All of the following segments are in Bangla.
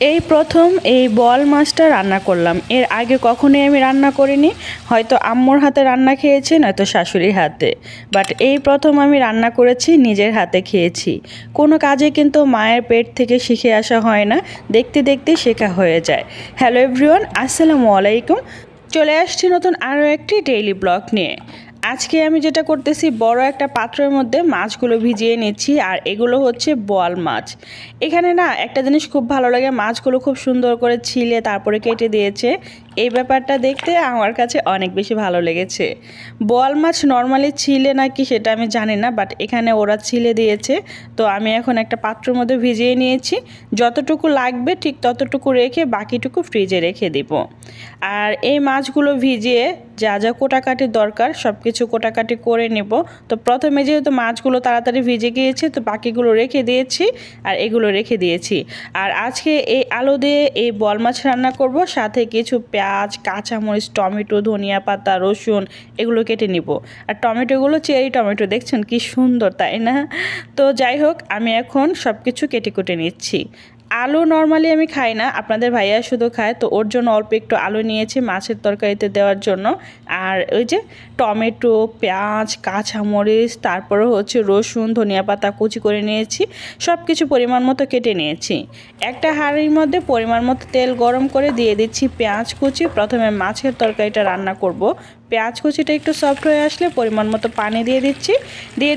এই প্রথম এই বোয়াল মাছটা রান্না করলাম। এর আগে কখনোই আমি রান্না করিনি, হয়তো আম্মুর হাতে রান্না খেয়েছি, নয়তো শাশুড়ির হাতে। বাট এই প্রথম আমি রান্না করেছি, নিজের হাতে খেয়েছি। কোনো কাজে কিন্তু মায়ের পেট থেকে শিখে আসা হয় না, দেখতে দেখতে শেখা হয়ে যায়। হ্যালো এভরিওয়ান, আসসালামু আলাইকুম। চলে আসছি নতুন আরও একটি ডেইলি ব্লগ নিয়ে। আজকে আমি যেটা করতেছি, বড় একটা পাত্রের মধ্যে মাছগুলো ভিজিয়ে নিচ্ছি, আর এগুলো হচ্ছে বোয়াল মাছ। এখানে না একটা জিনিস খুব ভালো লাগে, মাছগুলো খুব সুন্দর করে ছিলে তারপরে কেটে দিয়েছে। এই ব্যাপারটা দেখতে আমার কাছে অনেক বেশি ভালো লেগেছে। বোয়াল মাছ নর্মালি ছিলে নাকি সেটা আমি জানি না, বাট এখানে ওরা ছিলে দিয়েছে। তো আমি এখন একটা পাত্রের মধ্যে ভিজিয়ে নিয়েছি, যতটুকু লাগবে ঠিক ততটুকু রেখে বাকিটুকু ফ্রিজে রেখে দিব। আর এই মাছগুলো ভিজিয়ে যা যা কোটাকাটির দরকার সব কিছু কোটাকাটি করে নেব। তো প্রথমে যেহেতু মাছগুলো তাড়াতাড়ি ভিজে গিয়েছে, তো বাকিগুলো রেখে দিয়েছি আর এগুলো রেখে দিয়েছি। আর আজকে এই আলু দিয়ে এই বোয়াল মাছ রান্না করব, সাথে কিছু পেঁয়াজ, কাঁচামরিচ, টমেটো, ধনিয়া পাতা, রসুন এগুলো কেটে নিব। আর টমেটোগুলো চেরি টমেটো, দেখছেন কি সুন্দর, তাই না? তো যাই হোক, আমি এখন সব কিছু কেটে কুটে নিচ্ছি। আলু নর্মালি আমি খাই না, আপনাদের ভাইয়া শুধু খায়, তো ওর জন্য অল্প একটু আলু নিয়েছি মাছের তরকারিতে দেওয়ার জন্য। আর ওই যে টমেটো, পেঁয়াজ, কাঁচামরিচ, তারপরে হচ্ছে রসুন, ধনিয়া পাতা কুচি করে নিয়েছি, সব কিছু পরিমাণ মতো কেটে নিয়েছি। একটা হাঁড়ির মধ্যে পরিমাণ মতো তেল গরম করে দিয়ে দিচ্ছি পেঁয়াজ কুচি। প্রথমে মাছের তরকারিটা রান্না করব। পেঁয়াজ কুচিটা একটু সফট হয়ে আসলে পরিমাণ মতো পানি দিয়ে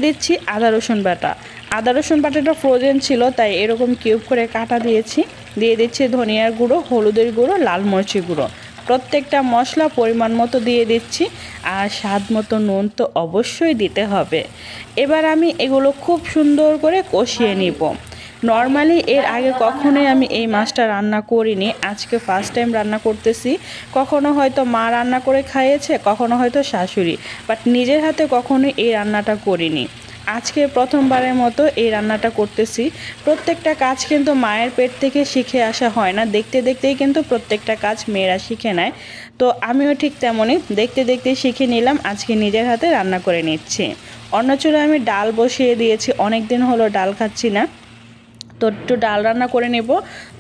দিচ্ছি আদা রসুন বাটা। আদা রসুন বাটাটা ফ্রোজেন ছিল, তাই এরকম কিউব করে কাটা দিয়েছি। দিয়ে দিচ্ছি ধনিয়ার গুঁড়ো, হলুদের গুঁড়ো, লাল মরিচের গুঁড়ো। প্রত্যেকটা মশলা পরিমাণ মতো দিয়ে দিচ্ছি, আর স্বাদ মতো নুন তো অবশ্যই দিতে হবে। এবার আমি এগুলো খুব সুন্দর করে কষিয়ে নিব। নর্মালি এর আগে কখনোই আমি এই মাছটা রান্না করিনি, আজকে ফার্স্ট টাইম রান্না করতেছি। কখনো হয়তো মা রান্না করে খাইয়েছে, কখনো হয়তো শাশুড়ি, বাট নিজের হাতে কখনোই এই রান্নাটা করিনি। আজকে প্রথমবারের মতো এই রান্নাটা করতেছি। প্রত্যেকটা কাজ কিন্তু মায়ের পেট থেকে শিখে আসা হয় না, দেখতে দেখতেই কিন্তু প্রত্যেকটা কাজ মেয়েরা শিখে নেয়। তো আমিও ঠিক তেমনই দেখতে দেখতে শিখে নিলাম, আজকে নিজের হাতে রান্না করে নিচ্ছি। অন্য চুলায় আমি ডাল বসিয়ে দিয়েছি, অনেক দিন হলো ডাল খাচ্ছি না, তো একটু ডাল রান্না করে নেব।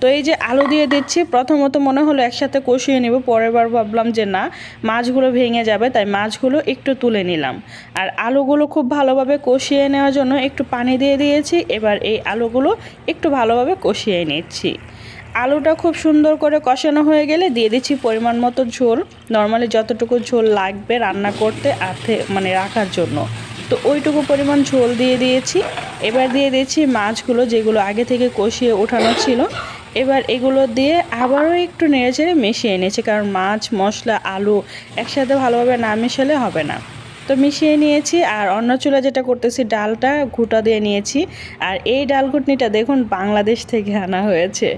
তো এই যে আলু দিয়ে দিচ্ছি, প্রথমত মনে হলো একসাথে কষিয়ে নেব, পরের বার ভাবলাম যে না, মাছগুলো ভেঙে যাবে, তাই মাছগুলো একটু তুলে নিলাম। আর আলুগুলো খুব ভালোভাবে কষিয়ে নেওয়ার জন্য একটু পানি দিয়ে দিয়েছি। এবার এই আলুগুলো একটু ভালোভাবে কষিয়ে নিচ্ছি। আলুটা খুব সুন্দর করে কষানো হয়ে গেলে দিয়ে দিচ্ছি পরিমাণ মতো ঝোল, নর্মালি যতটুকু ঝোল লাগবে রান্না করতে মানে রাখার জন্য, তো ওইটুকু পরিমাণ ঝোল দিয়ে দিয়েছি। এবার দিয়ে দিচ্ছি মাছগুলো, যেগুলো আগে থেকে কষিয়ে ওঠানো ছিল। এবার এগুলো দিয়ে আবারও একটু নেড়েচেড়ে মিশিয়ে নিয়েছি, কারণ মাছ, মশলা, আলু একসাথে ভালোভাবে না মিশালে হবে না। তো মিশিয়ে নিয়েছি। আর অন্য চুলা যেটা করতেছি, ডালটা ঘুটা দিয়ে নিয়েছি। আর এই ডাল ঘুটনিটা দেখুন বাংলাদেশ থেকে আনা হয়েছে।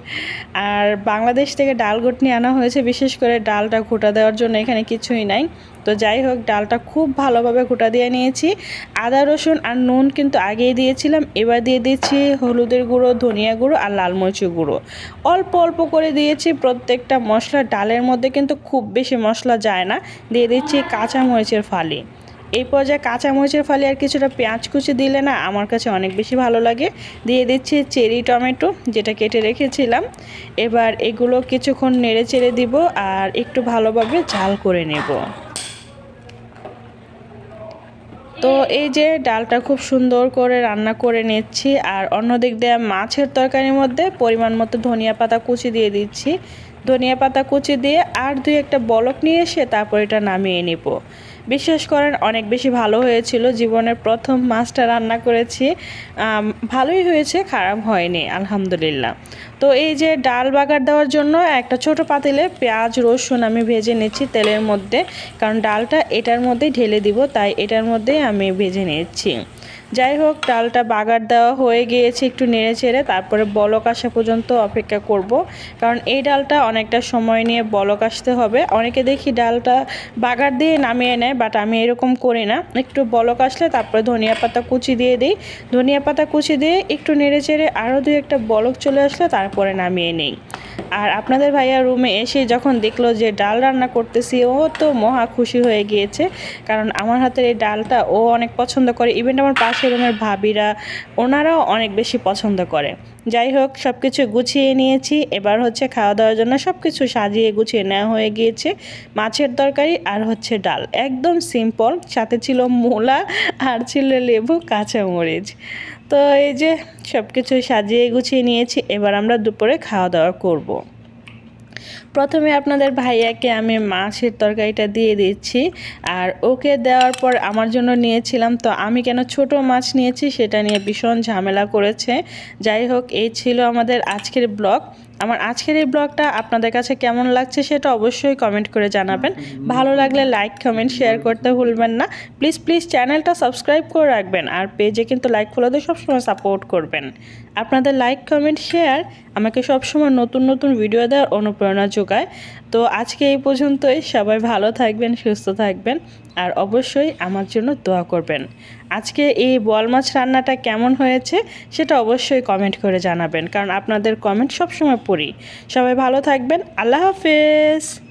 আর বাংলাদেশ থেকে ডাল ঘুটনি আনা হয়েছে বিশেষ করে ডালটা ঘুটা দেওয়ার জন্য, এখানে কিছুই নাই। তো যাই হোক, ডালটা খুব ভালোভাবে ঘুটা দিয়ে নিয়েছি। আদা রসুন আর নুন কিন্তু আগেই দিয়েছিলাম। এবার দিয়ে দিচ্ছি হলুদের গুঁড়ো, ধনিয়া গুঁড়ো আর লাল মরিচের গুঁড়ো। অল্প অল্প করে দিয়েছি প্রত্যেকটা মশলা, ডালের মধ্যে কিন্তু খুব বেশি মশলা যায় না। দিয়ে দিচ্ছি কাঁচা মরিচের ফালি। এই পর্যায়ে কাঁচামরিচের ফালি আর কিছুটা পেঁয়াজ কুচি দিলে না আমার কাছে অনেক বেশি ভালো লাগে। দিয়ে দিচ্ছি চেরি টমেটো, যেটা কেটে রেখেছিলাম। এবার এগুলো কিছুক্ষণ নেড়ে চেড়ে দিব আর একটু ভালোভাবে ঝাল করে নেব। তো এই যে ডালটা খুব সুন্দর করে রান্না করে নিচ্ছি। আর অন্যদিক দিয়ে মাছের তরকারির মধ্যে পরিমাণ মতো ধনিয়া পাতা কুচি দিয়ে দিচ্ছি। ধনিয়া পাতা কুচি দিয়ে আর দুই একটা বলক নিয়ে এসে তারপর এটা নামিয়ে নিব। বিশ্বাস করেন অনেক বেশি ভালো হয়েছিল, জীবনের প্রথম মাছটা রান্না করেছি, ভালোই হয়েছে, খারাপ হয়নি আলহামদুলিল্লাহ। তো এই যে ডাল বাগার দেওয়ার জন্য একটা ছোট পাতিলে পেঁয়াজ রসুন আমি ভেজে নিচ্ছি তেলের মধ্যে, কারণ ডালটা এটার মধ্যেই ঢেলে দিব, তাই এটার মধ্যেই আমি ভেজে নিচ্ছি। যাই হোক, ডালটা বাগার দেওয়া হয়ে গিয়েছে, একটু নেড়ে চেড়ে তারপরে বলক আসা পর্যন্ত অপেক্ষা করব, কারণ এই ডালটা অনেকটা সময় নিয়ে বলক আসতে হবে। অনেকে দেখি ডালটা বাগার দিয়ে নামিয়ে নেয়, বাট আমি এরকম করি না, একটু বলক আসলে তারপরে ধনিয়া পাতা কুচি দিয়ে দিই। ধনিয়া পাতা কুচি দিয়ে একটু নেড়ে চেড়ে আরও দুই একটা বলক চলে আসলে তারপরে নামিয়ে নিই। আর আপনাদের ভাইয়া রুমে এসে যখন দেখলো যে ডাল রান্না করতেছি, ও তো মহা খুশি হয়ে গিয়েছে, কারণ আমার হাতের এই ডালটা ও অনেক পছন্দ করে। ইভেন আমার পাশের রুমের ভাবিরা, ওনারাও অনেক বেশি পছন্দ করে। যাই হোক, সব কিছু গুছিয়ে নিয়েছি। এবার হচ্ছে খাওয়া দাওয়ার জন্য সব কিছু সাজিয়ে গুছিয়ে নেওয়া হয়ে গিয়েছে। মাছের তরকারি আর হচ্ছে ডাল, একদম সিম্পল। সাথে ছিল মূলা আর ছিল লেবু, কাঁচামরিচ। তো এই যে সব কিছু সাজিয়ে গুছিয়ে নিয়েছি। এবার আমরা দুপুরে খাওয়া দাওয়া করব। প্রথমে আপনাদের ভাইয়াকে আমি মাছের তরকারিটা দিয়ে দিচ্ছি, আর ওকে দেওয়ার পর আমার জন্য নিয়েছিলাম। তো আমি কেন ছোট মাছ নিয়েছি সেটা নিয়ে ভীষণ ঝামেলা করেছে। যাই হোক, এই ছিল আমাদের আজকের ব্লগ। আমার আজকের এই ব্লগটা আপনাদের কাছে কেমন লাগছে সেটা অবশ্যই কমেন্ট করে জানাবেন। ভালো লাগলে লাইক কমেন্ট শেয়ার করতে ভুলবেন না। প্লিজ প্লিজ চ্যানেলটা সাবস্ক্রাইব করে রাখবেন, আর পেজে কিন্তু লাইক ফলো দিয়ে সবসময় সাপোর্ট করবেন। আপনাদের লাইক কমেন্ট শেয়ার আমাকে সবসময় নতুন নতুন ভিডিও দেওয়ার অনুপ্রেরণা যোগায়। তো আজকে এই পর্যন্তই। সবাই ভালো থাকবেন, সুস্থ থাকবেন, আর অবশ্যই আমার জন্য দোয়া করবেন। আজকে এই বোয়াল মাছ রান্নাটা কেমন হয়েছে সেটা অবশ্যই কমেন্ট করে জানাবেন, কারণ আপনাদের কমেন্ট সবসময় পড়ি। সবাই ভালো থাকবেন। আল্লাহ হাফেজ।